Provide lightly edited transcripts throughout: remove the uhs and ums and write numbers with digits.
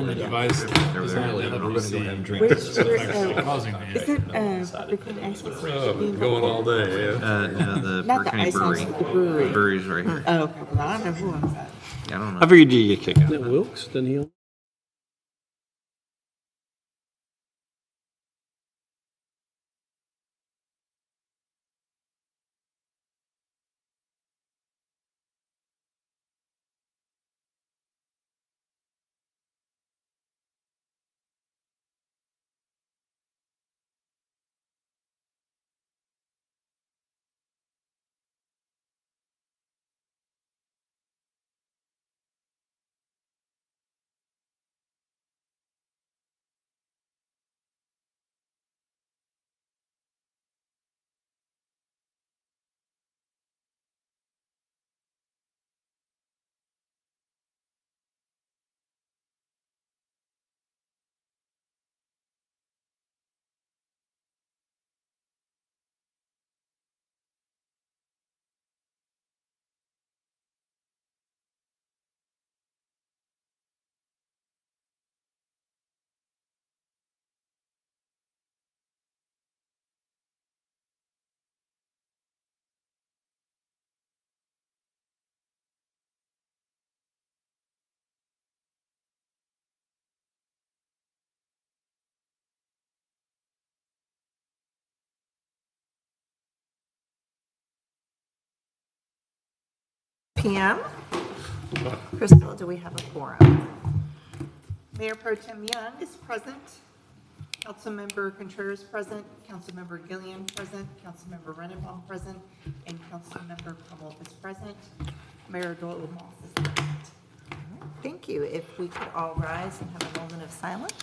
the device. We're gonna go have Where's drinks. Causing the isn't Republican Ice House being Going all day, yeah. No, the Not the Park County ice house, Brewery. the brewery. The brewery's right here. Oh, okay. Well, I don't know who owns that. I don't know. I figured you get a kick out of Isn't it it. Wilkes? Didn't he own? PM. Crystal, do we have a quorum? Mayor Pro Tem Young is present. Councilmember Contreras present. Councilmember Gillian present. Councilmember Renenbaum present. And Councilmember Pummel is present. Mayor Doyle Moss is present. All right, thank you. If we could all rise and have a moment of silence.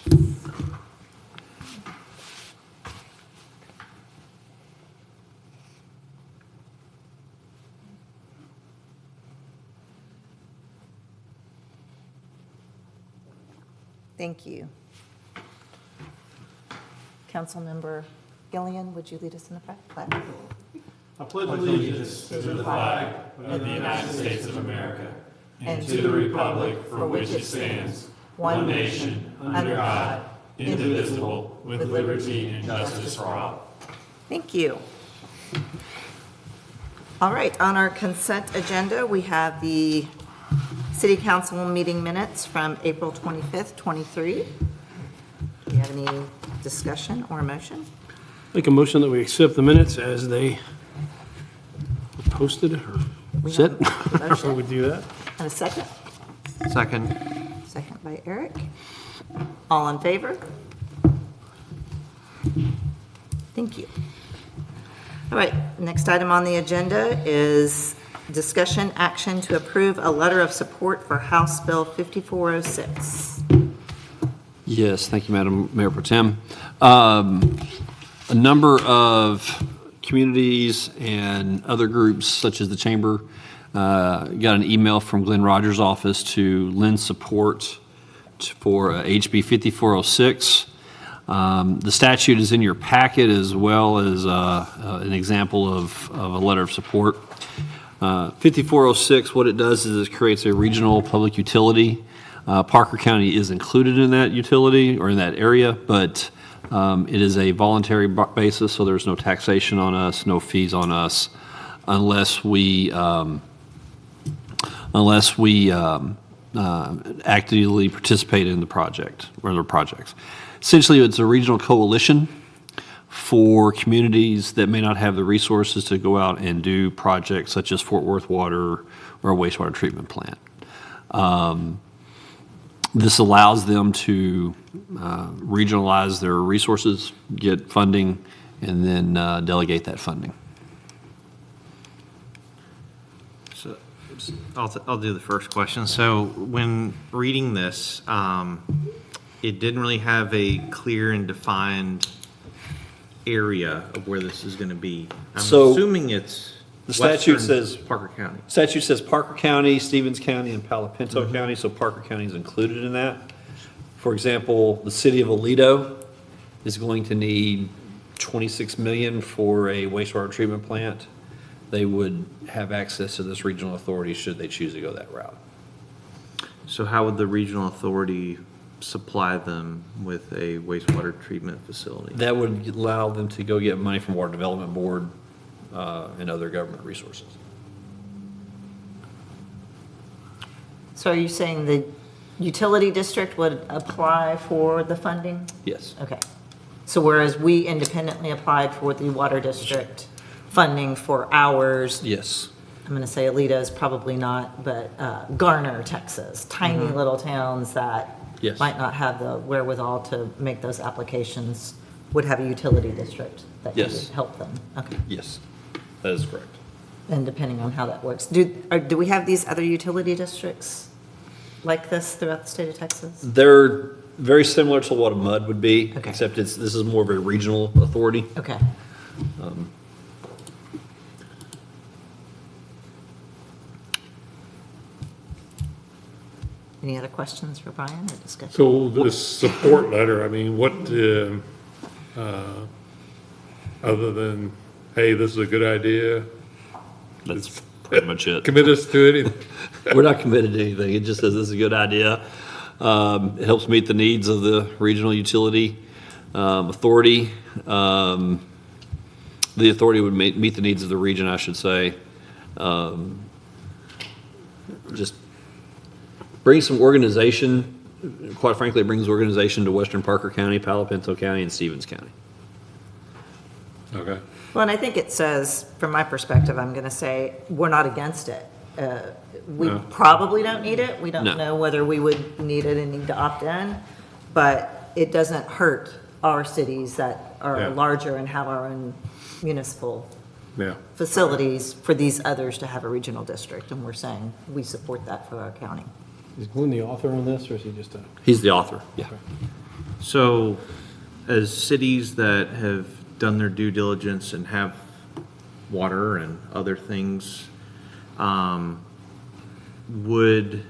Thank you. Councilmember Gillian, would you lead us in the pledge? I pledge allegiance to the flag of the United States of America and to the republic for which it stands, one nation, under God, indivisible, with liberty and justice for all. Thank you. All right, on our consent agenda, we have the City Council meeting minutes from April 25th, 23. Do you have any discussion or motion? Make a motion that we accept the minutes as they were posted or We set. have a motion. Before we do that. And a second? Second. Second by Eric. All in favor? Thank you. All right, next item on the agenda is discussion action to approve a letter of support for House Bill 5406. Yes, thank you, Madam Mayor Pro Tem. A number of communities and other groups, such as the Chamber, got an email from Glenn Rogers' office to lend support for HB 5406. The statute is in your packet, as well as an example of a letter of support. 5406, what it does is it creates a regional public utility. Parker County is included in that utility or in that area, but it is a voluntary basis, so there's no taxation on us, no fees on us, unless we actively participate in the project or the projects. Essentially, it's a regional coalition for communities that may not have the resources to go out and do projects such as Fort Worth Water or a wastewater treatment plant. This allows them to regionalize their resources, get funding, and then delegate that funding. So I'll do the first question. So when reading this, it didn't really have a clear and defined area of where this is going to be. I'm So, assuming it's the statute western says- Parker County. Statute says Parker County, Stevens County, and Palo Pinto County, so Parker County is included in that. For example, the city of Aledo is going to need $26 million for a wastewater treatment plant. They would have access to this regional authority should they choose to go that route. So how would the regional authority supply them with a wastewater treatment facility? That would allow them to go get money from Water Development Board and other government resources. So are you saying the utility district would apply for the funding? Yes. Okay. So whereas we independently applied for the water district funding for ours, Yes. I'm going to say Alita is probably not, but Garner, Texas, tiny little towns that Yes. might not have the wherewithal to make those applications, would have a utility district that Yes. would help them. Okay. Yes, that is correct. And depending on how that works. Do we have these other utility districts like this throughout the state of Texas? They're very similar to what a MUD would be, Okay. except this is more of a regional authority. Okay. Any other questions for Brian or discussion? So this support letter, I mean, what, other than, hey, this is a good idea, That's pretty much it. commit us to anything? We're not committed to anything. It just says this is a good idea. It helps meet the needs of the regional utility authority. The authority would meet the needs of the region, I should say. Just bring some organization. Quite frankly, it brings organization to Western Parker County, Palo Pinto County, and Stevens County. Okay. Well, and I think it says, from my perspective, I'm going to say, we're not against it. We No. probably don't need it. We don't No. know whether we would need it and need to opt in. But it doesn't hurt our cities that Yeah. are larger and have our own municipal Yeah. facilities for these others to have a regional district. And we're saying we support that for our county. Is Glenn the author on this, or is he just a? He's the author, yeah. So, as cities that have done their due diligence and have water and other things, would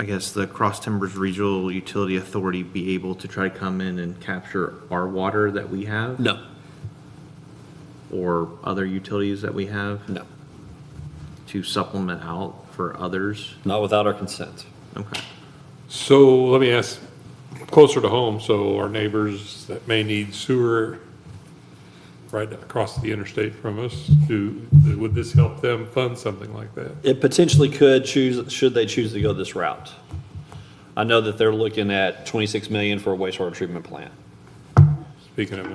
I guess the Cross Timbers Regional Utility Authority be able to try to come in and capture our water that we have? No, Or other utilities that we have no, to supplement out for others? not without our consent. Okay. So let me ask, closer to home, so our neighbors that may need sewer right across the interstate from us, would this help them fund something like that? It potentially could should they choose to go this route. I know that they're looking at 26 million for a wastewater treatment plant. Speaking of,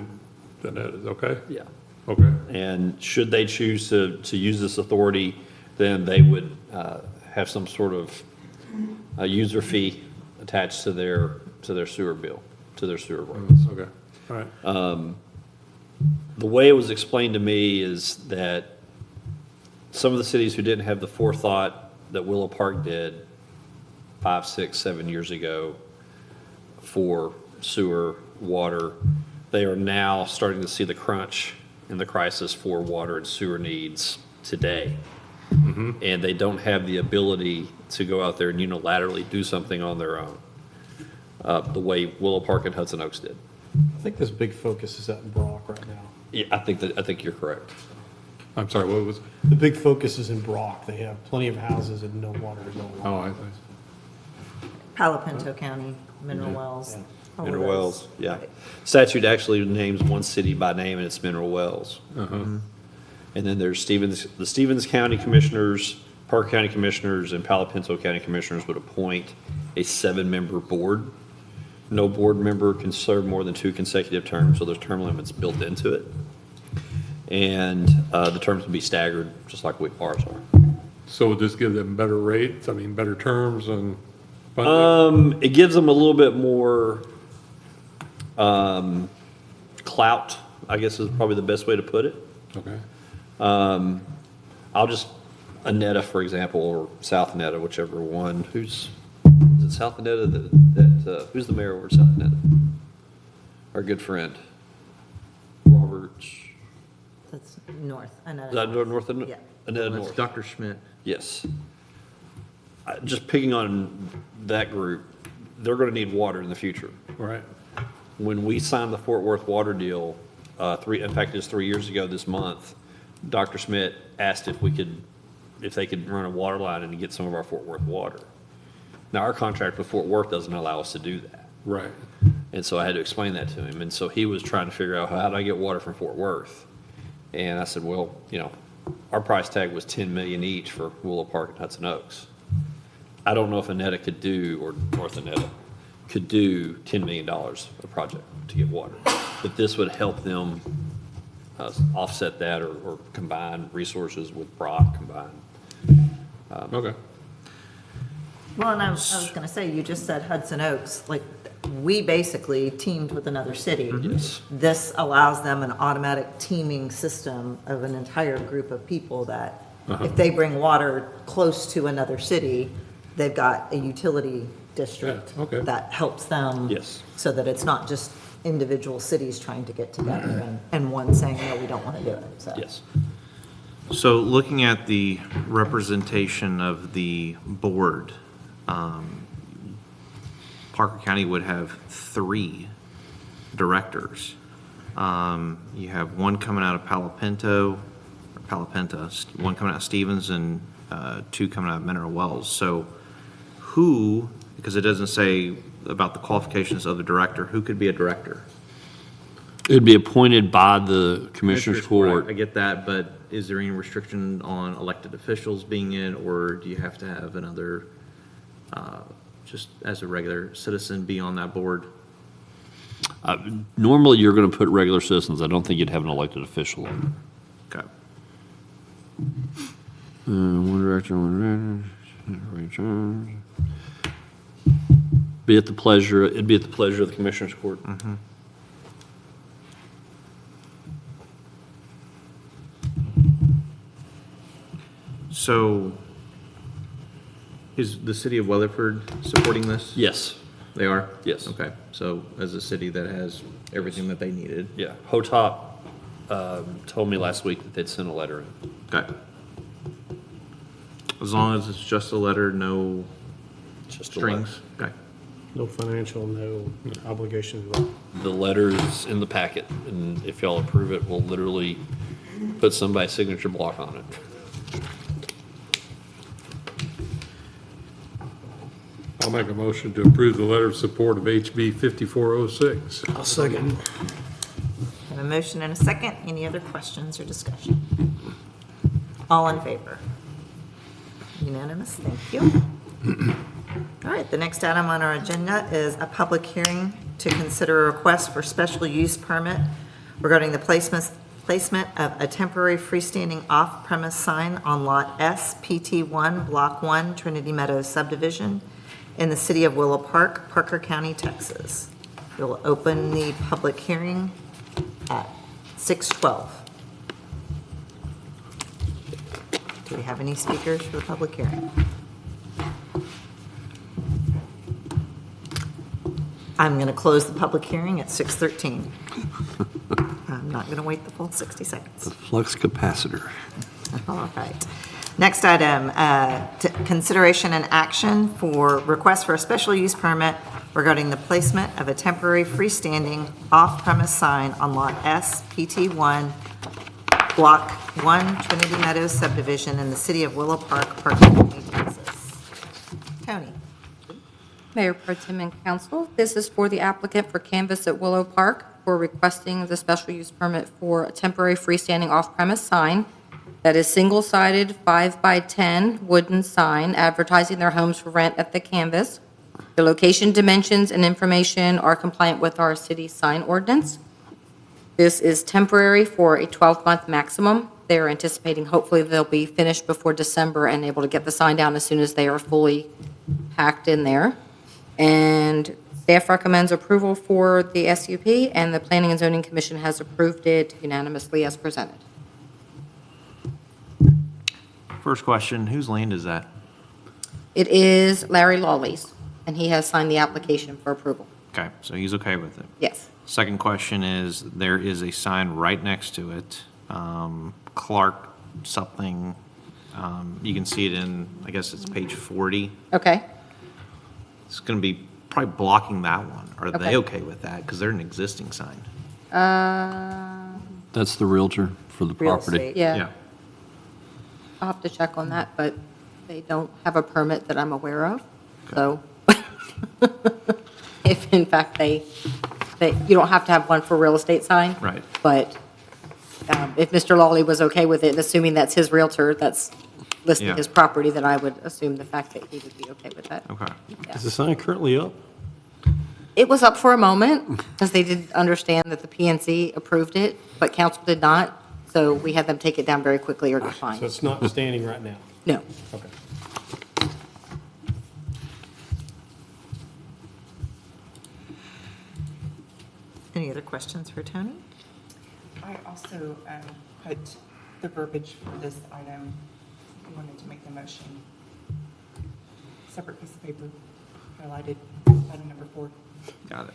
then that is okay? Yeah. Okay. And should they choose to use this authority, then they would have some sort of user fee attached to their sewer bill, to their sewer rates. Okay, all right. The way it was explained to me is that some of the cities who didn't have the forethought that Willow Park did 5, 6, 7 years ago for sewer, water, they are now starting to see the crunch and the crisis for water and sewer needs today. And they don't have the ability to go out there and unilaterally do something on their own, the way Willow Park and Hudson Oaks did. I think this big focus is out in Brock right now. Yeah, I think you're correct. I'm sorry, what was, The big focus is in Brock. They have plenty of houses and no water, no water. oh, I see. Palo Pinto County, Mineral Wells. all of Mineral those. Wells, yeah. Statute actually names one city by name, and it's Mineral Wells. And then there's the Stevens County Commissioners, Parker County Commissioners, and Palo Pinto County Commissioners would appoint a 7-member board. No board member can serve more than 2 consecutive terms, so there's term limits built into it. And the terms would be staggered, just like ours are. So would this give them better rates, I mean, better terms and funding? It gives them a little bit more clout, I guess is probably the best way to put it. Okay, I'll just, Aneta, for example, or South Aneta, whichever one. Is it South Aneta who's the mayor over South Aneta? Our good friend, Robert, That's north. I know. is that North, Yeah. Aneta That's North? Dr. Schmidt. Yes. Just picking on that group, they're gonna need water in the future. all right. When we signed the Fort Worth water deal, in fact, it was 3 years ago this month, Dr. Schmidt asked if they could run a water line and get some of our Fort Worth water. Now, our contract with Fort Worth doesn't allow us to do that. Right. And so I had to explain that to him. And so he was trying to figure out, how do I get water from Fort Worth? And I said, well, our price tag was 10 million each for Willow Park and Hudson Oaks. I don't know if Annetta could do, or North Annetta, could do $10 million a project to get water. But this would help them offset that or combine resources with Brock combined. Okay. Well, and I was going to say, you just said Hudson Oaks, like, we basically teamed with another city. Yes. This allows them an automatic teaming system of an entire group of people that if they bring water close to another city, they've got a utility district Yeah, okay. that helps them. Yes. So that it's not just individual cities trying to get together and one saying, no, we don't want to do it, so. Yes. So looking at the representation of the board, Parker County would have 3 directors. You have one coming out of Palapinta, one coming out of Stevens, and 2 coming out of Mineral Wells. So who, because it doesn't say about the qualifications of the director, who could be a director? It'd be appointed by the Commissioners Court. I get that, but is there any restriction on elected officials being in, or do you have to have another, just as a regular citizen, be on that board? Normally, you're going to put regular citizens. I don't think you'd have an elected official on Okay. there. One director, it'd be at the pleasure of the Commissioners Court. So is the city of Weatherford supporting this? Yes. They are? Yes. Okay, so as a city that has everything that they needed. Yeah. HOTOP told me last week that they'd sent a letter in. Okay. As long as it's just a letter, no Just a letter. strings? Okay. No financial, no obligations at all. The letter's in the packet, and if y'all approve it, we'll literally put somebody's signature block on it. I'll make a motion to approve the letter of support of HB 5406. I'll second. Have a motion and a second. Any other questions or discussion? All in favor? Unanimous, thank you. All right, the next item on our agenda is a public hearing to consider a request for special use permit regarding the placement of a temporary freestanding off-premise sign on Lot S, PT1, Block 1, Trinity Meadows subdivision in the city of Willow Park, Parker County, Texas. We'll open the public hearing at 6:12. Do we have any speakers for the public hearing? I'm going to close the public hearing at 6:13. I'm not going to wait the full 60 seconds. The flux capacitor. All right. Next item, consideration and action for request for a special use permit regarding the placement of a temporary freestanding off-premise sign on Lot S, PT1, Block 1, Trinity Meadows subdivision in the city of Willow Park, Parker County, Texas. Tony? Mayor Pro Tem and Council, this is for the applicant for Canvas at Willow Park for requesting the special use permit for a temporary freestanding off-premise sign that is single-sided 5x10 wooden sign advertising their homes for rent at the Canvas. The location, dimensions, and information are compliant with our city sign ordinance. This is temporary for a 12-month maximum. They're anticipating hopefully they'll be finished before December and able to get the sign down as soon as they are fully packed in there. And staff recommends approval for the SUP, and the Planning and Zoning Commission has approved it unanimously as presented. First question, whose land is that? It is Larry Lawley's, and he has signed the application for approval. Okay, so he's okay with it. Yes. Second question is, there is a sign right next to it, Clark something, you can see it in, I guess it's page 40. Okay. It's going to be probably blocking that one. Are Okay. they okay with that? Because they're an existing sign. That's the realtor for the Real property. estate. Yeah. I'll have to check on that, but they don't have a permit that I'm aware of. So if in fact you don't have to have one for real estate sign. Right. But if Mr. Lawley was okay with it, and assuming that's his realtor that's listing Yeah. his property, then I would assume the fact that he would be okay with that. Okay. Yeah. Is the sign currently up? It was up for a moment, because they did understand that the PNC approved it, but council did not, so we had them take it down very quickly or decline. So it's not standing right now? No. Okay. Any other questions for Tony? I also put the verbiage for this item, if you wanted to make the motion. Separate piece of paper, highlighted, item number 4. Got it.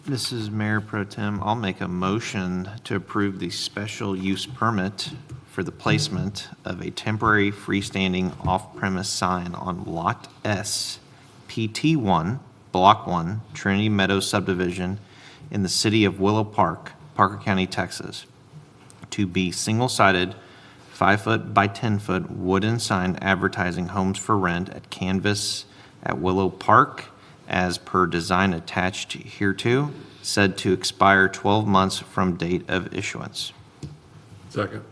This is Mayor Pro Tem. I'll make a motion to approve the special use permit for the placement of a temporary freestanding off-premise sign on Lot S, PT1, Block 1, Trinity Meadows subdivision in the city of Willow Park, Parker County, Texas, to be single-sided, 5-foot by 10-foot wooden sign advertising homes for rent at Canvas at Willow Park as per design attached hereto, said to expire 12 months from date of issuance. Second.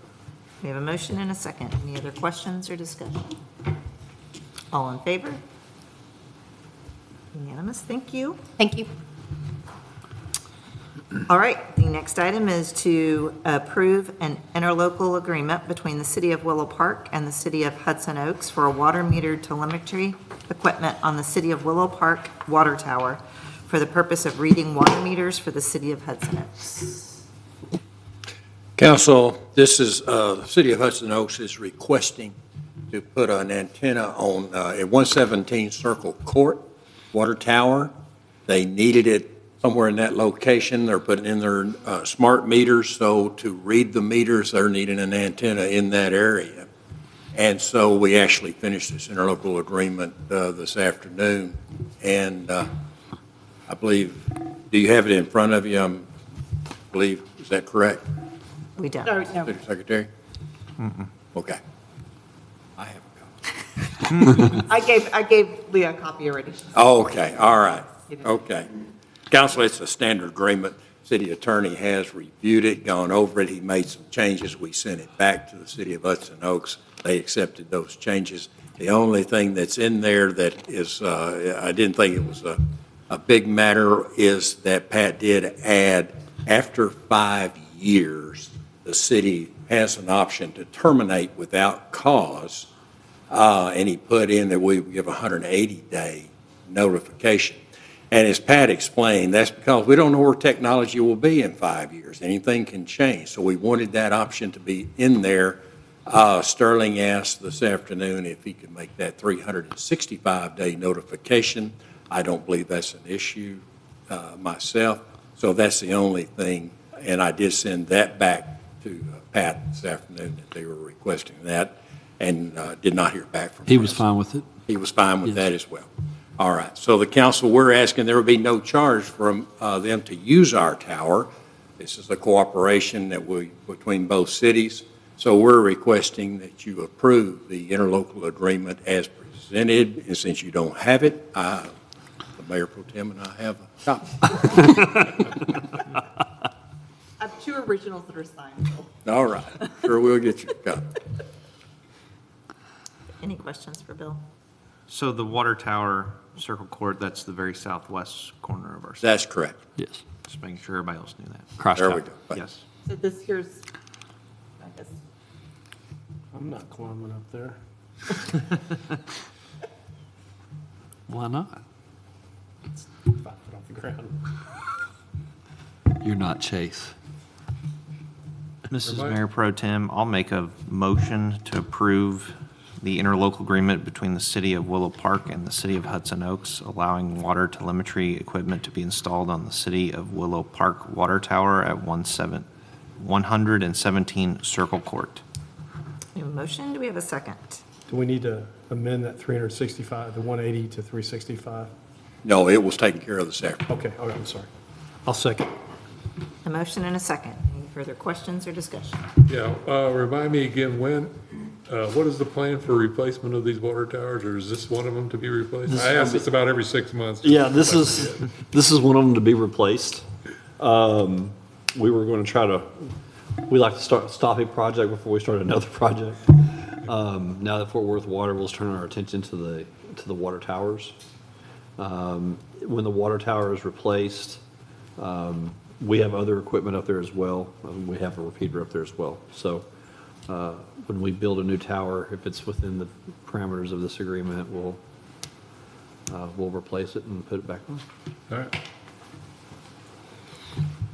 We have a motion and a second. Any other questions or discussion? All in favor? Unanimous, thank you. Thank you. All right, the next item is to approve an interlocal agreement between the City of Willow Park and the City of Hudson Oaks for a water meter telemetry equipment on the City of Willow Park water tower for the purpose of reading water meters for the City of Hudson Oaks. Council, this is, the City of Hudson Oaks is requesting to put an antenna on, at 117 Circle Court Water Tower. They needed it somewhere in that location. They're putting in their smart meters, so to read the meters, they're needing an antenna in that area. And so we actually finished this interlocal agreement this afternoon. And I believe, do you have it in front of you? I believe, is that correct? We don't. No. City Secretary? Okay. I have a copy. I gave Leah a copy already. Oh, okay, all right, okay. Council, it's a standard agreement. City attorney has reviewed it, gone over it. He made some changes. We sent it back to the City of Hudson Oaks. They accepted those changes. The only thing that's in there that is, I didn't think it was a big matter, is that Pat did add, after 5 years, the city has an option to terminate without cause. And he put in that we would give a 180-day notification. And as Pat explained, that's because we don't know where technology will be in 5 years. Anything can change. So we wanted that option to be in there. Sterling asked this afternoon if he could make that 365-day notification. I don't believe that's an issue myself. So that's the only thing. And I did send that back to Pat this afternoon that they were requesting that, and did not hear back from him. He was fine with it. He was fine with Yes. that as well. All right, so the council, we're asking there would be no charge from them to use our tower. This is a cooperation that between both cities. So we're requesting that you approve the interlocal agreement as presented. And since you don't have it, the Mayor Pro Tem and I have a copy. I have 2 originals that are signed. All right, sure we'll get you a copy. Any questions for Bill? So the water tower, Circle Court, that's the very southwest corner of our city. That's correct. Yes. Just making sure everybody else knew that. Cross There we talk. go. Yes. So this here's, I guess, I'm not climbing up there. Why not? 5 foot off the ground. You're not Chase. Mrs. Mayor Pro Tem, I'll make a motion to approve the interlocal agreement between the City of Willow Park and the City of Hudson Oaks, allowing water telemetry equipment to be installed on the City of Willow Park water tower at 117 Circle Court. We have a motion, do we have a second? Do we need to amend that 365, the 180 to 365? No, it was taken care of this afternoon. Okay, I'm sorry. I'll second. A motion and a second. Any further questions or discussion? Yeah, remind me again, what is the plan for replacement of these water towers, or is this one of them to be replaced? I ask this about every 6 months. Yeah, this is one of them to be replaced. We were going to try to, we like to stop a project before we start another project. Now that Fort Worth Water will turn our attention to the water towers. When the water tower is replaced, we have other equipment up there as well. We have a repeater up there as well. So when we build a new tower, if it's within the parameters of this agreement, we'll replace it and put it back on. All right.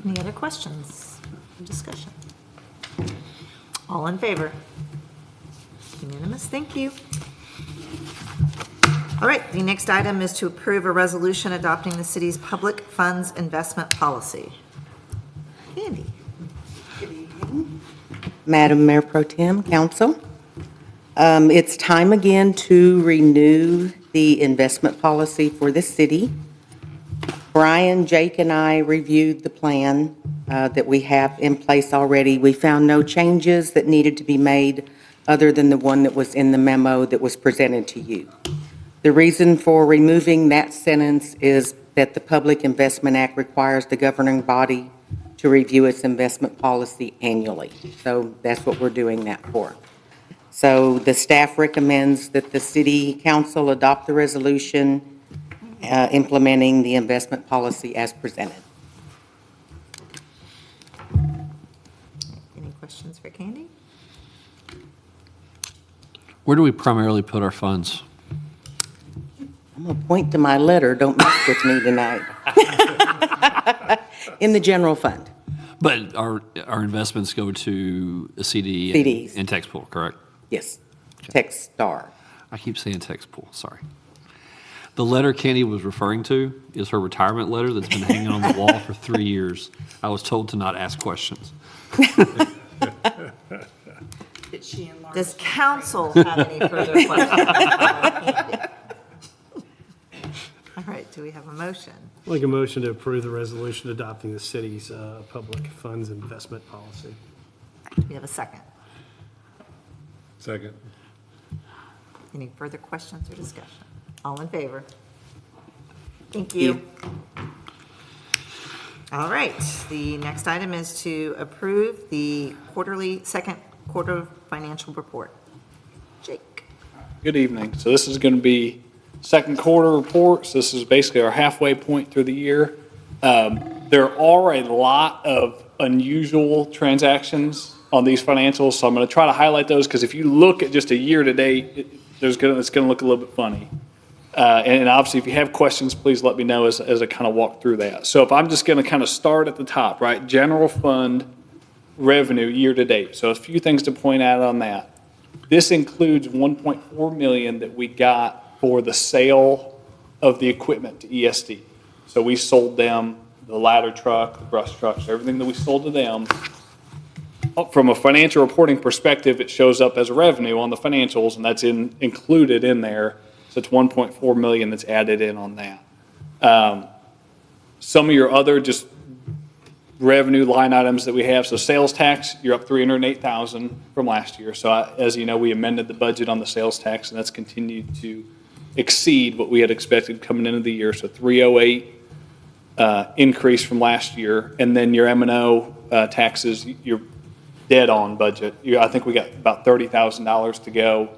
Any other questions or discussion? All in favor? Unanimous, thank you. All right, the next item is to approve a resolution adopting the city's public funds investment policy. Candy. Madam Mayor Pro Tem, Council. It's time again to renew the investment policy for the city. Brian, Jake, and I reviewed the plan that we have in place already. We found no changes that needed to be made other than the one that was in the memo that was presented to you. The reason for removing that sentence is that the Public Investment Act requires the governing body to review its investment policy annually. So that's what we're doing that for. So the staff recommends that the city council adopt the resolution implementing the investment policy as presented. Any questions for Candy? Where do we primarily put our funds? I'm going to point to my letter, don't mess with me tonight. In the general fund. But our investments go to a CD CDs. and tax pool, correct? Yes, Text Star. I keep saying tax pool, sorry. The letter Candy was referring to is her retirement letter that's been hanging on the wall for 3 years. I was told to not ask questions. Does council have any further questions? All right, do we have a motion? I'd like a motion to approve the resolution adopting the city's public funds investment policy. Do we have a second? Second. Any further questions or discussion? All in favor? Thank you. All right, the next item is to approve the second quarter financial report. Jake. Good evening. So this is going to be second quarter reports. This is basically our halfway point through the year. There are a lot of unusual transactions on these financials, so I'm going to try to highlight those because if you look at just a year to date, it's going to look a little bit funny. And obviously, if you have questions, please let me know as I kind of walk through that. So if I'm just going to kind of start at the top, right? General fund revenue year to date. So a few things to point out on that. This includes $1.4 million that we got for the sale of the equipment to ESD. So we sold them the ladder truck, the brush trucks, everything that we sold to them. From a financial reporting perspective, it shows up as revenue on the financials, and that's included in there. So it's $1.4 million that's added in on that. Some of your other just revenue line items that we have. So sales tax, you're up $308,000 from last year. So as you know, we amended the budget on the sales tax, and that's continued to exceed what we had expected coming into the year. So 308 increase from last year. And then your M&O taxes, you're dead on budget. I think we got about $30,000 to go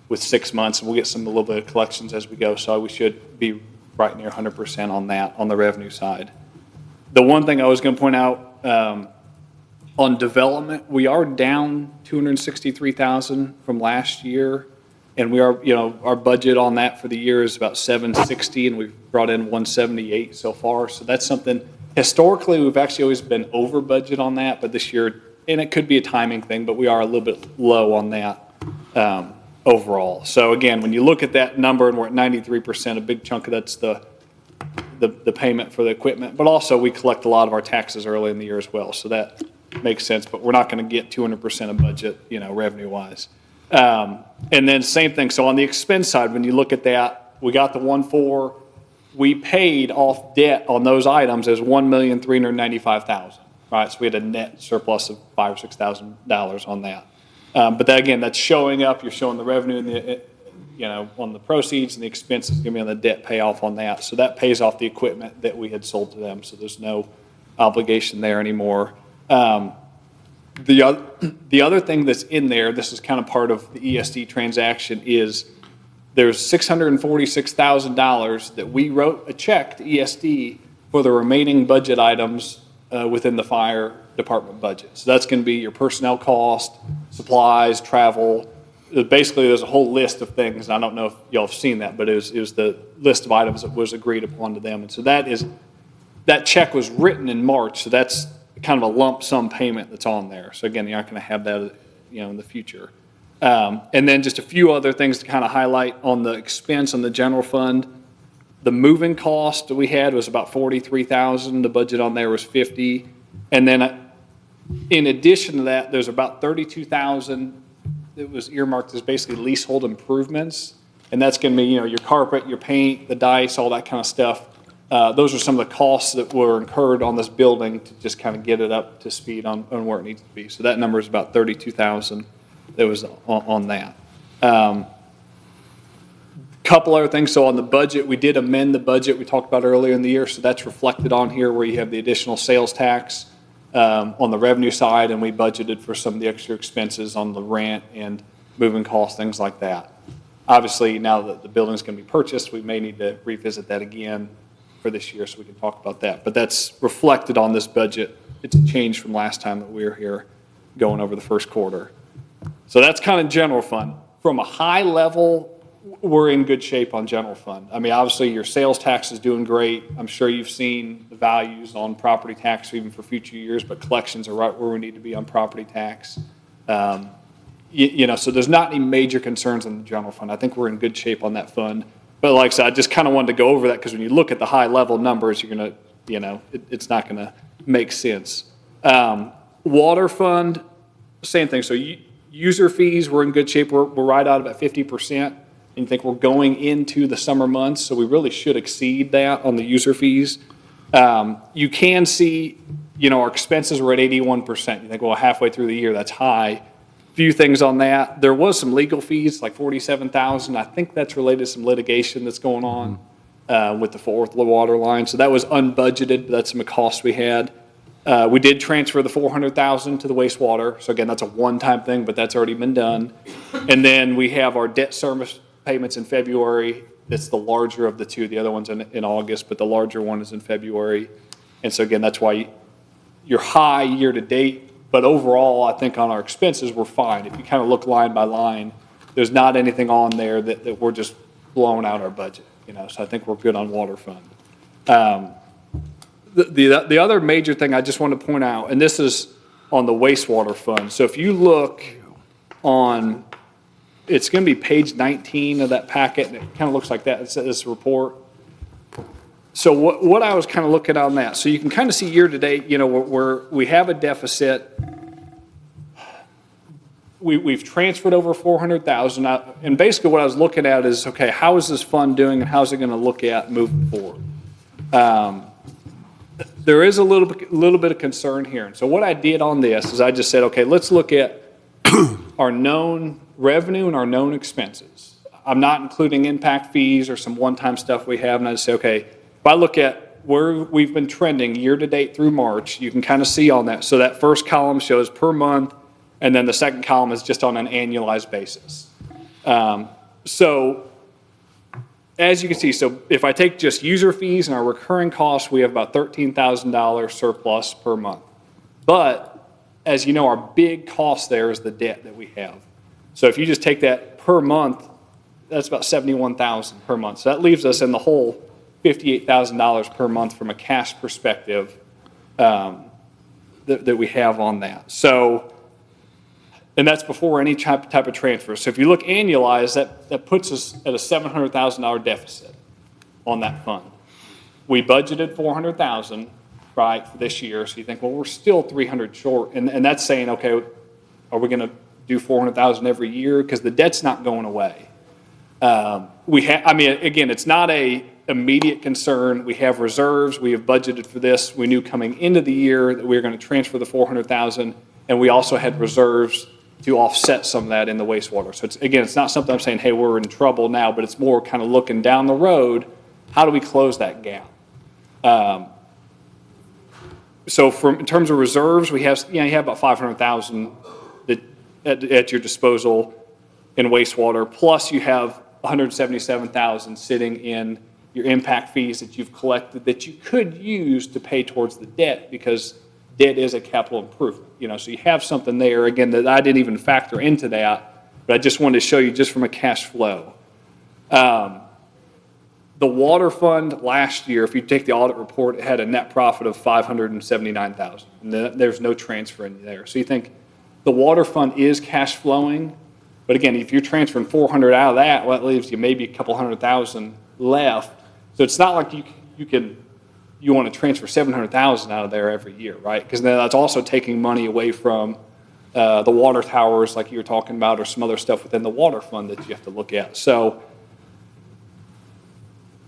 with 6 months, and we'll get a little bit of collections as we go. So we should be right near 100% on that on the revenue side. The one thing I was going to point out on development, we are down $263,000 from last year, and we are, our budget on that for the year is about $760, and we've brought in $178 so far. So that's something. Historically, we've actually always been over budget on that, but this year, and it could be a timing thing, but we are a little bit low on that overall. So again, when you look at that number, and we're at 93%, a big chunk of that's the payment for the equipment, but also we collect a lot of our taxes early in the year as well, so that makes sense, but we're not going to get 200% of budget, revenue-wise. And then same thing, so on the expense side, when you look at that, we got the 1.4, we paid off debt on those items as $1,395,000. right? So we had a net surplus of $5,000 or $6,000 on that. But that, again, that's showing up, you're showing the revenue and the, on the proceeds, and the expense is going to be on the debt payoff on that. So that pays off the equipment that we had sold to them, so there's no obligation there anymore. The other thing that's in there, this is kind of part of the ESD transaction, is there's $646,000 that we wrote a check to ESD for the remaining budget items within the fire department budget. So that's going to be your personnel cost, supplies, travel. Basically, there's a whole list of things. I don't know if y'all have seen that, but it was the list of items that was agreed upon to them. And so that check was written in March, so that's kind of a lump sum payment that's on there. So again, you're not going to have that, in the future. And then just a few other things to kind of highlight on the expense on the general fund. The moving cost that we had was about $43,000. The budget on there was $50,000. And then in addition to that, there's about $32,000 that was earmarked as basically leasehold improvements. And that's going to be, your carpet, your paint, the dice, all that kind of stuff. Those are some of the costs that were incurred on this building to just kind of get it up to speed on where it needs to be. So that number is about $32,000 that was on that. Couple other things. So on the budget, we did amend the budget we talked about earlier in the year. So that's reflected on here where you have the additional sales tax on the revenue side, and we budgeted for some of the extra expenses on the rent and moving costs, things like that. Obviously, now that the building's going to be purchased, we may need to revisit that again for this year so we can talk about that. But that's reflected on this budget. It's a change from last time that we were here going over the first quarter. So that's kind of general fund. From a high level, we're in good shape on general fund. I mean, obviously, your sales tax is doing great. I'm sure you've seen the values on property tax even for future years, but collections are right where we need to be on property tax. So there's not any major concerns on the general fund. I think we're in good shape on that fund. But like I said, I just kind of wanted to go over that because when you look at the high level numbers, you're going to, it's not going to make sense. Water fund, same thing. So user fees, we're in good shape. We're right out about 50%. And you think we're going into the summer months, so we really should exceed that on the user fees. You can see, our expenses were at 81%. You think, well, halfway through the year, that's high. Few things on that. There was some legal fees, like $47,000. I think that's related to some litigation that's going on with the Fort Worth water line. So that was unbudgeted, but that's some costs we had. We did transfer the $400,000 to the wastewater. So again, that's a one-time thing, but that's already been done. And then we have our debt service payments in February. That's the larger of the two. The other one's in August, but the larger one is in February. And so again, that's why you're high year to date. But overall, I think on our expenses, we're fine. If you kind of look line by line, there's not anything on there that we're just blowing out our budget. So I think we're good on water fund. The other major thing I just want to point out, and this is on the wastewater fund. So if you look on, it's going to be page 19 of that packet, and it kind of looks like that. It's this report. So what I was kind of looking on that, so you can kind of see year to date, where we have a deficit. We've transferred over $400,000, and basically what I was looking at is, okay, how is this fund doing, and how's it going to look at moving forward? There is a little bit of concern here, and so what I did on this is I just said, okay, let's look at our known revenue and our known expenses. I'm not including impact fees or some one-time stuff we have, and I just say, okay, if I look at where we've been trending year to date through March, you can kind of see on that. So that first column shows per month, and then the second column is just on an annualized basis. So as you can see, so if I take just user fees and our recurring costs, we have about $13,000 surplus per month. But as you know, our big cost there is the debt that we have. So if you just take that per month, that's about $71,000 per month. So that leaves us in the hole $58,000 per month from a cash perspective that we have on that. So, and that's before any type of transfer. So if you look annualized, that puts us at a $700,000 deficit on that fund. We budgeted $400,000, right, for this year. So you think, well, we're still $300 short. And that's saying, okay, are we going to do $400,000 every year? Because the debt's not going away. Again, it's not a immediate concern. We have reserves. We have budgeted for this. We knew coming into the year that we were going to transfer the 400,000, and we also had reserves to offset some of that in the wastewater. So it's not something I'm saying, hey, we're in trouble now, but it's more kind of looking down the road. How do we close that gap? So in terms of reserves, we have, you have about 500,000 that at your disposal in wastewater, plus you have 177,000 sitting in your impact fees that you've collected that you could use to pay towards the debt, because debt is a capital improvement. So you have something there, again, that I didn't even factor into that, but I just wanted to show you just from a cash flow. The water fund last year, if you take the audit report, it had a net profit of $579,000, and there's no transfer in there. So you think the water fund is cash flowing, but again, if you're transferring 400 out of that, well, that leaves you maybe a couple 100,000 left. So it's not like you want to transfer 700,000 out of there every year, right? Because then that's also taking money away from the water towers, like you were talking about, or some other stuff within the water fund that you have to look at. So,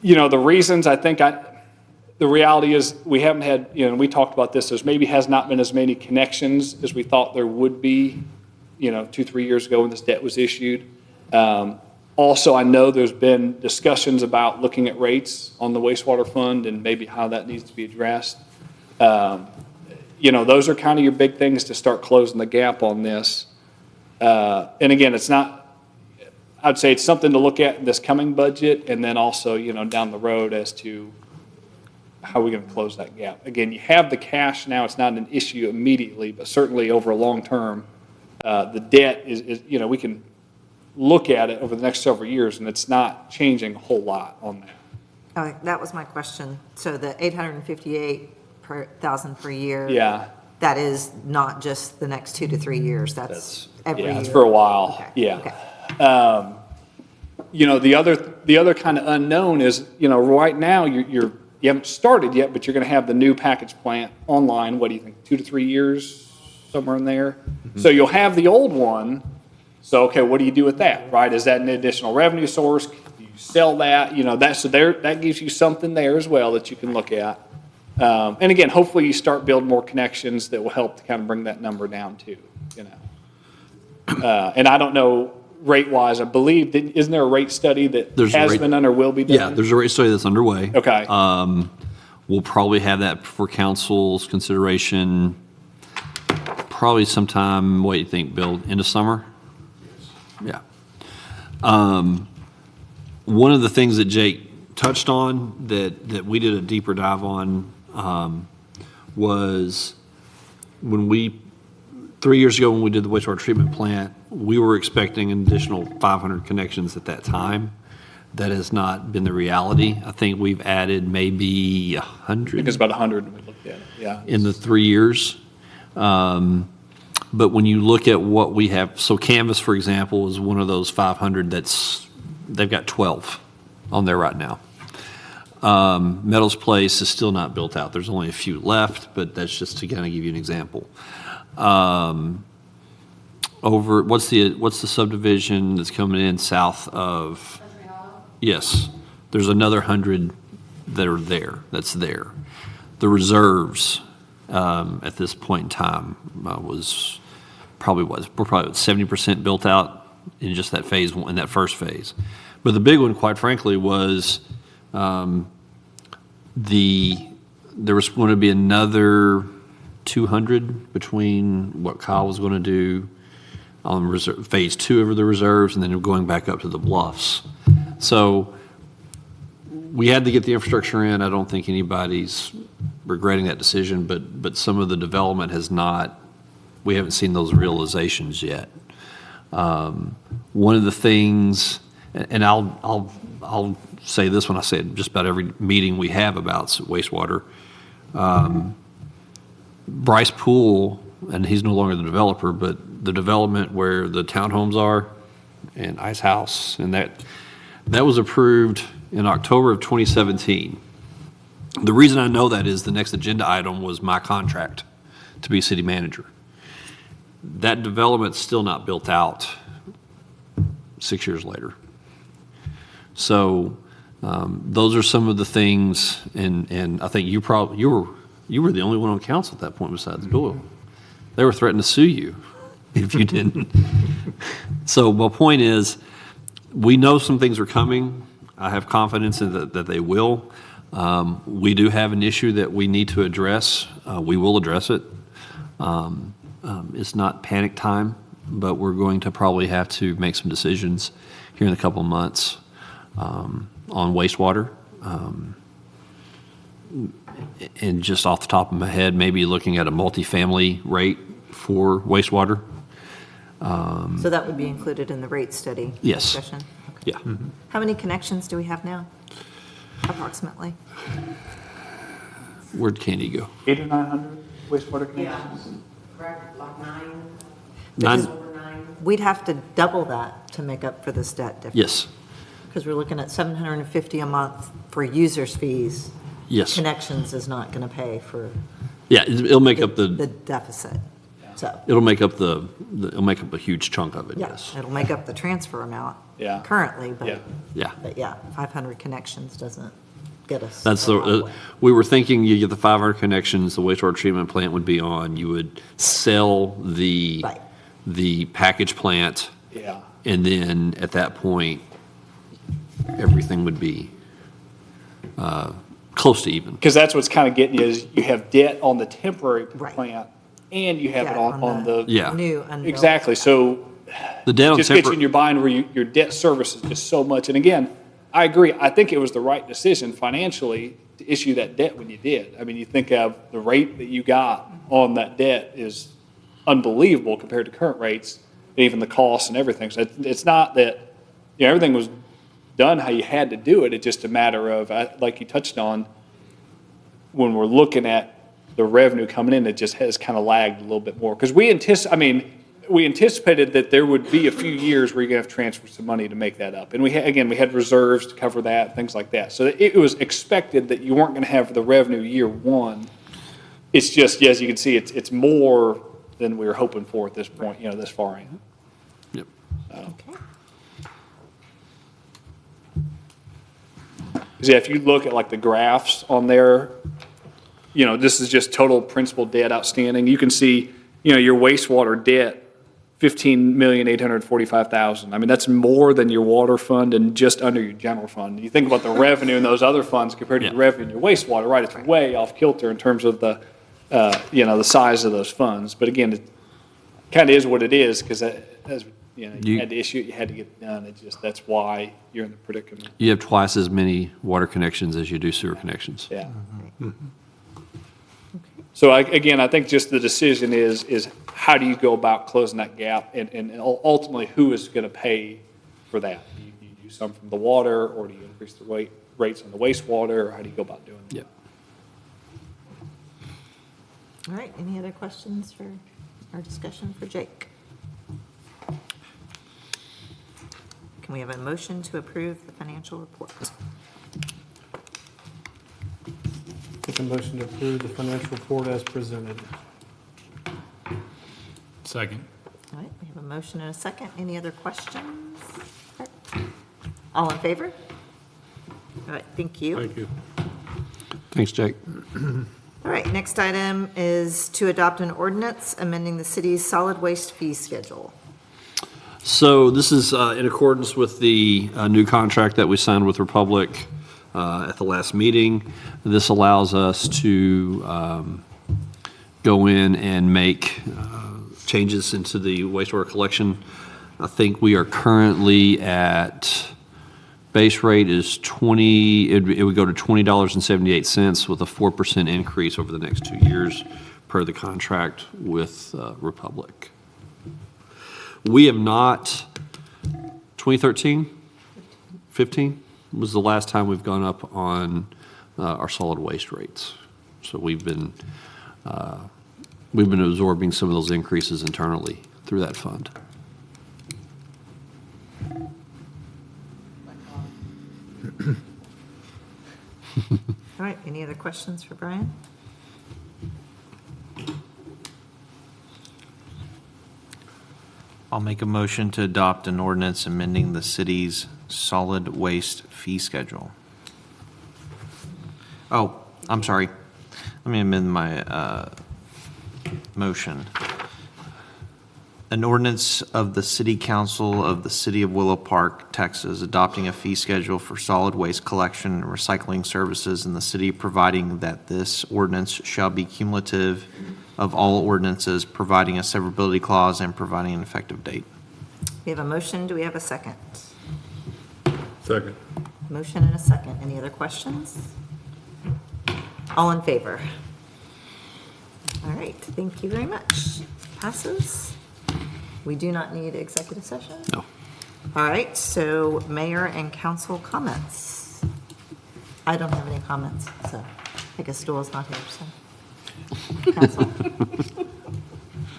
the reasons, I think the reality is we haven't had, we talked about this, there's maybe has not been as many connections as we thought there would be, 2-3 years ago when this debt was issued. Also, I know there's been discussions about looking at rates on the wastewater fund and maybe how that needs to be addressed. Those are kind of your big things to start closing the gap on this. And again, it's not, I'd say it's something to look at in this coming budget, and then also, down the road as to how we're going to close that gap. Again, you have the cash now. It's not an issue immediately, but certainly over a long term, the debt is we can look at it over the next several years, and it's not changing a whole lot on that. That was my question. So the 858,000 per year. Yeah. That is not just the next 2 to 3 years. That's every year. Yeah, it's for a while. Okay. Yeah. Okay. The other kind of unknown is, right now you haven't started yet, but you're going to have the new package plant online. What do you think? 2 to 3 years, somewhere in there. Mm-hmm. So you'll have the old one. So okay, what do you do with that? Right? Is that an additional revenue source? Do you sell that? That gives you something there as well that you can look at. And again, hopefully you start building more connections that will help to kind of bring that number down too. And I don't know. Rate-wise, I believe, isn't there a rate study that has been done or will be done? Yeah, there's a rate study that's underway. Okay. We'll probably have that for council's consideration probably sometime, what do you think, Bill, end of summer? Yeah. One of the things that Jake touched on that we did a deeper dive on was when 3 years ago when we did the wastewater treatment plant, we were expecting an additional 500 connections at that time. That has not been the reality. I think we've added maybe 100. I think it's about 100 when we looked at it, yeah. In the 3 years. But when you look at what we have, so Canvas, for example, is one of those 500 they've got 12 on there right now. Meadows Place is still not built out. There's only a few left, but that's just to kind of give you an example. What's the subdivision that's coming in south of? Yes, there's another 100 that are there. That's there. The reserves at this point in time we're probably 70% built out in just that phase one, in that first phase. But the big one, quite frankly, was there was going to be another 200 between what Kyle was going to do on phase 2 of the reserves and then going back up to the bluffs. So we had to get the infrastructure in. I don't think anybody's regretting that decision, but some of the development we haven't seen those realizations yet. One of the things, and I'll say this when I say it just about every meeting we have about wastewater, Bryce Poole, and he's no longer the developer, but the development where the townhomes are and Ice House, and that was approved in October of 2017. The reason I know that is the next agenda item was my contract to be city manager. That development's still not built out 6 years later. So Those are some of the things, and I think you were the only one on council at that point besides Doyle. They were threatening to sue you if you didn't. So my point is, we know some things are coming. I have confidence in that they will. We do have an issue that we need to address. We will address it. It's not panic time, but we're going to probably have to make some decisions here in a couple of months on wastewater. And just off the top of my head, maybe looking at a multifamily rate for wastewater. So that would be included in the rate study Yes. discussion? Yeah. How many connections do we have now, approximately? Where'd Candy go? 800 or 900 wastewater connections? Correct, like nine, Nine? over nine. We'd have to double that to make up for this debt difference. Yes. Because we're looking at $750 a month for users' fees. Yes. Connections is not going to pay for Yeah, it'll make up the the, deficit. So, it'll make up it'll make up a huge chunk of it, yeah, yes. it'll make up the transfer amount Yeah. currently, Yeah. Yeah. but yeah, 500 connections doesn't get us. That's a long way. we were thinking you get the 500 connections, the wastewater treatment plant would be on, you would sell Right. the package plant, Yeah. and then at that point, everything would be close to even. Because that's what's kind of getting you is you have debt on the temporary Right. plant and you have Yeah, it on the. Yeah. New unbilled. Exactly. So The debt on just gets you in temporary, your bind where your debt service is just so much. And again, I agree. I think it was the right decision financially to issue that debt when you did. I mean, you think of the rate that you got on that debt is unbelievable compared to current rates, and even the costs and everything. So it's not that, everything was done how you had to do it. It's just a matter of, like you touched on, when we're looking at the revenue coming in, it just has kind of lagged a little bit more. Because we anticipated that there would be a few years where you're going to have to transfer some money to make that up. And we had reserves to cover that, things like that. So it was expected that you weren't going to have the revenue year one. It's just, as you can see, it's more than we were hoping for at this point, this far in. yep. Okay. Because if you look at like the graphs on there, this is just total principal debt outstanding. You can see, your wastewater debt, $15,845,000. I mean, that's more than your water fund and just under your general fund. You think about the revenue in those other funds compared to the revenue in your wastewater, right? It's way off kilter in terms of the size of those funds. But again, it kind of is what it is because as you had to issue it, you had to get it done. That's why you're in the predicament. You have twice as many water connections as you do sewer connections. Yeah. So I think just the decision is how do you go about closing that gap and ultimately who is going to pay for that? Do you do some from the water or do you increase the rates on the wastewater or how do you go about doing that? Yep. All right, any other questions for our discussion for Jake? Can we have a motion to approve the financial report? Make a motion to approve the financial report as presented. Second. All right, we have a motion and a second. Any other questions? All in favor? All right, thank you. Thank you. Thanks, Jake. All right, next item is to adopt an ordinance amending the city's solid waste fee schedule. So this is in accordance with the new contract that we signed with Republic at the last meeting. This allows us to go in and make changes into the wastewater collection. I think we are currently at, base rate is it would go to $20.78 with a 4% increase over the next 2 years per the contract with Republic. We have not, 2013, 15 was the last time we've gone up on our solid waste rates. So we've been absorbing some of those increases internally through that fund. All right, any other questions for Brian? I'll make a motion to adopt an ordinance amending the city's solid waste fee schedule. Oh, I'm sorry. Let me amend my motion. An ordinance of the City Council of the City of Willow Park, Texas, adopting a fee schedule for solid waste collection and recycling services in the city, providing that this ordinance shall be cumulative of all ordinances, providing a severability clause, and providing an effective date. We have a motion. Do we have a second? Second. Motion and a second. Any other questions? All in favor? All right, thank you very much. Passes. We do not need executive session? No. All right, so mayor and council comments. I don't have any comments, so I guess Doyle's not here, so. Council?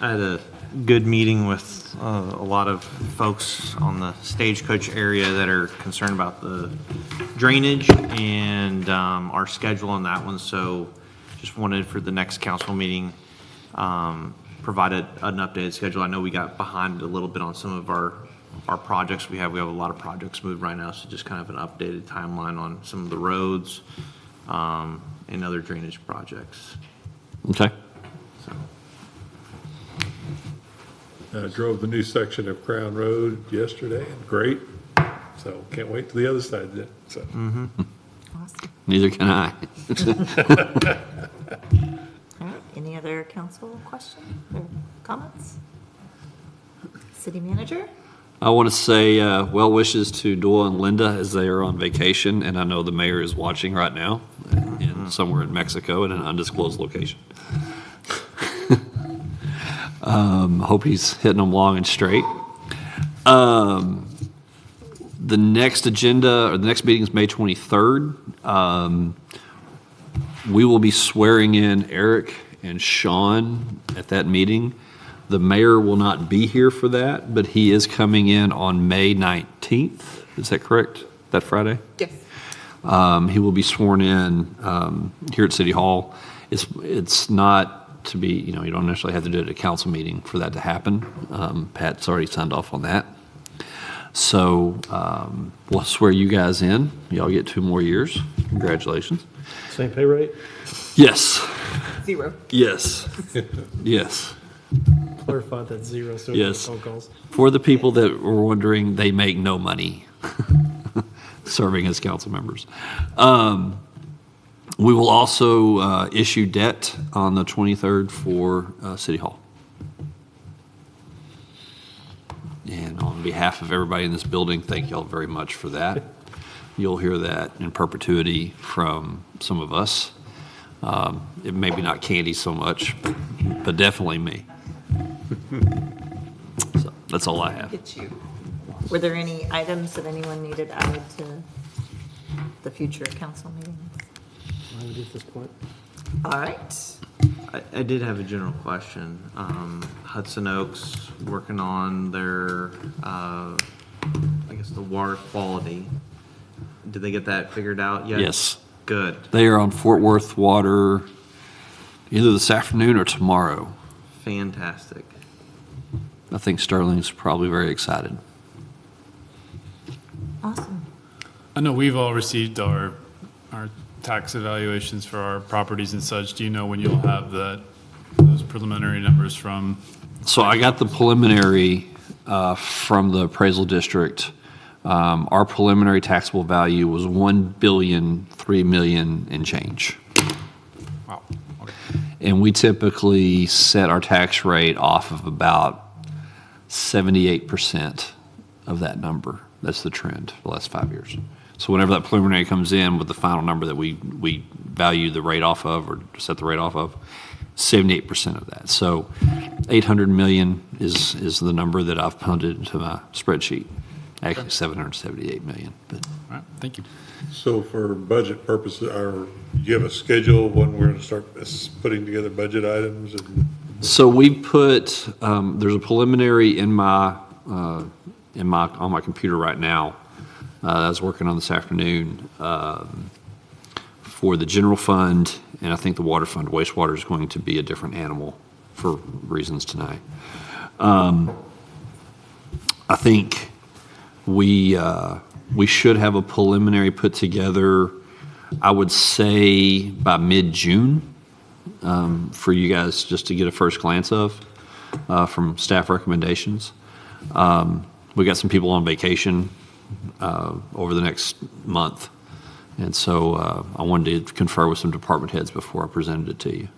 I had a good meeting with a lot of folks on the Stagecoach area that are concerned about the drainage and our schedule on that one. So just wanted for the next council meeting, provided an updated schedule. I know we got behind a little bit on some of our projects we have. We have a lot of projects moved right now, so just kind of an updated timeline on some of the roads and other drainage projects. Okay. Drove the new section of Crown Road yesterday, and great. So can't wait to the other side then, so. Awesome. Neither can I. All right, any other council questions or comments? City manager? I want to say well wishes to Doyle and Linda as they are on vacation, and I know the mayor is watching right now somewhere in Mexico in an undisclosed location. Hope he's hitting them long and straight. The next agenda, or the next meeting is May 23rd. We will be swearing in Eric and Sean at that meeting. The mayor will not be here for that, but he is coming in on May 19th. Is that correct? That Friday? Yes. He will be sworn in here at City Hall. It's not to be, you don't necessarily have to do it at a council meeting for that to happen. Pat's already signed off on that. So we'll swear you guys in. Y'all get 2 more years. Congratulations. Same pay rate? Yes. 0. Yes. Yes. Clarify that 0, so we get Yes. phone calls. For the people that were wondering, they make no money serving as council members. We will also issue debt on the 23rd for City Hall. And on behalf of everybody in this building, thank y'all very much for that. You'll hear that in perpetuity from some of us. It may be not Candy so much, but definitely me. So that's all I have. Get you. Were there any items that anyone needed added to the future council meetings? Why would at this point? All right. I did have a general question. Hudson Oaks working on their, I guess, the water quality. Did they get that figured out yet? Yes. Good. They are on Fort Worth water either this afternoon or tomorrow. Fantastic. I think Sterling's probably very excited. Awesome. I know we've all received our tax evaluations for our properties and such. Do you know when you'll have those preliminary numbers from? So I got the preliminary from the appraisal district. Our preliminary taxable value was $1.3 billion and change. Wow. Okay. And we typically set our tax rate off of about 78% of that number. That's the trend for the last 5 years. So whenever that preliminary comes in with the final number that we value the rate off of or set the rate off of, 78% of that. So 800 million is the number that I've punted into my spreadsheet. Actually, 778 million. But All right. Thank you. So for budget purposes, you have a schedule when we're going to start putting together budget items? so we put there's a preliminary on my computer right now. I was working on this afternoon for the general fund, and I think the water fund. Wastewater is going to be a different animal for reasons tonight. I think we should have a preliminary put together I would say by mid-June, for you guys just to get a first glance of, from staff recommendations. We got some people on vacation over the next month, and so I wanted to confer with some department heads before I presented it to you.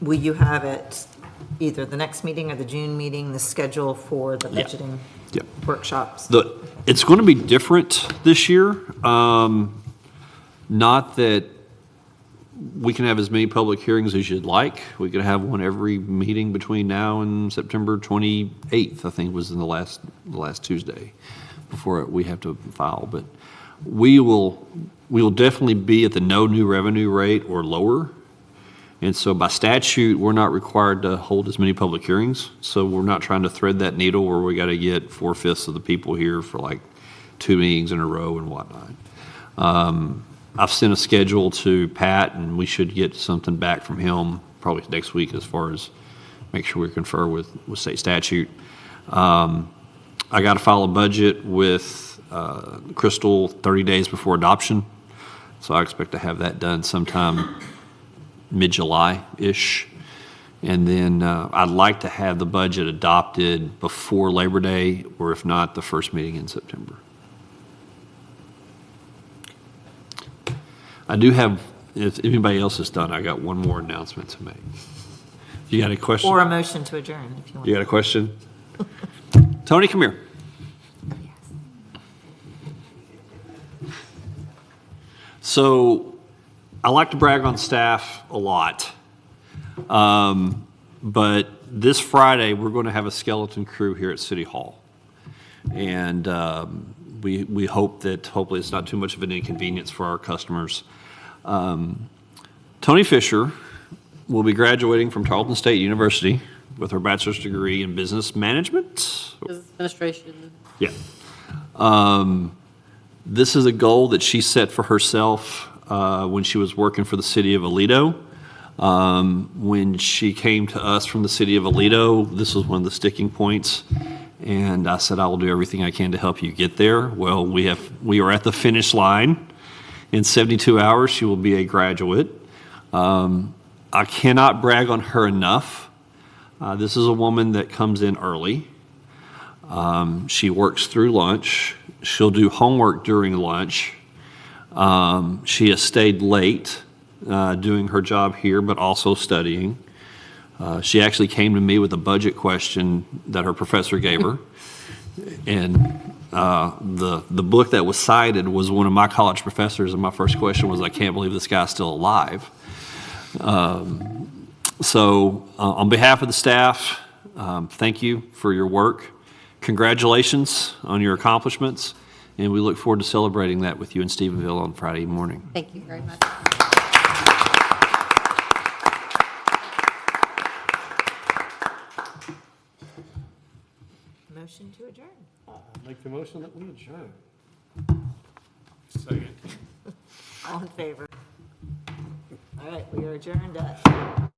Will you have it either the next meeting or the June meeting, the schedule for the budgeting Yep. workshops? It's going to be different this year. Not that we can have as many public hearings as you'd like. We could have one every meeting between now and September 28th, I think was in the last Tuesday before we have to file. But we will definitely be at the no new revenue rate or lower. And so by statute, we're not required to hold as many public hearings. So we're not trying to thread that needle where we got to get 4/5 of the people here for like 2 meetings in a row and whatnot. I've sent a schedule to Pat, and we should get something back from him probably next week as far as make sure we confer with state statute. I got to file a budget with Crystal 30 days before adoption. So I expect to have that done sometime mid-July-ish. And then I'd like to have the budget adopted before Labor Day, or if not, the first meeting in September. I do have, if anybody else is done, I got one more announcement to make. You got a question? Or a motion to adjourn, if you want. You got a question? Tony, come here. So I like to brag on staff a lot. But this Friday, we're going to have a skeleton crew here at City Hall. And we hope that hopefully it's not too much of an inconvenience for our customers. Tony Fisher will be graduating from Tarleton State University with her bachelor's degree in business management. Business administration. Yeah. This is a goal that she set for herself when she was working for the city of Aledo. When she came to us from the city of Aledo, this was one of the sticking points. And I said, I will do everything I can to help you get there. Well, we are at the finish line. In 72 hours, she will be a graduate. I cannot brag on her enough. This is a woman that comes in early. She works through lunch. She'll do homework during lunch. She has stayed late doing her job here, but also studying. She actually came to me with a budget question that her professor gave her. And the book that was cited was one of my college professors, and my first question was, I can't believe this guy's still alive. So on behalf of the staff, thank you for your work. Congratulations on your accomplishments, and we look forward to celebrating that with you in Stephenville on Friday morning. Thank you very much. Motion to adjourn. Make the motion that we adjourn. Second. All in favor? All right, we are adjourned at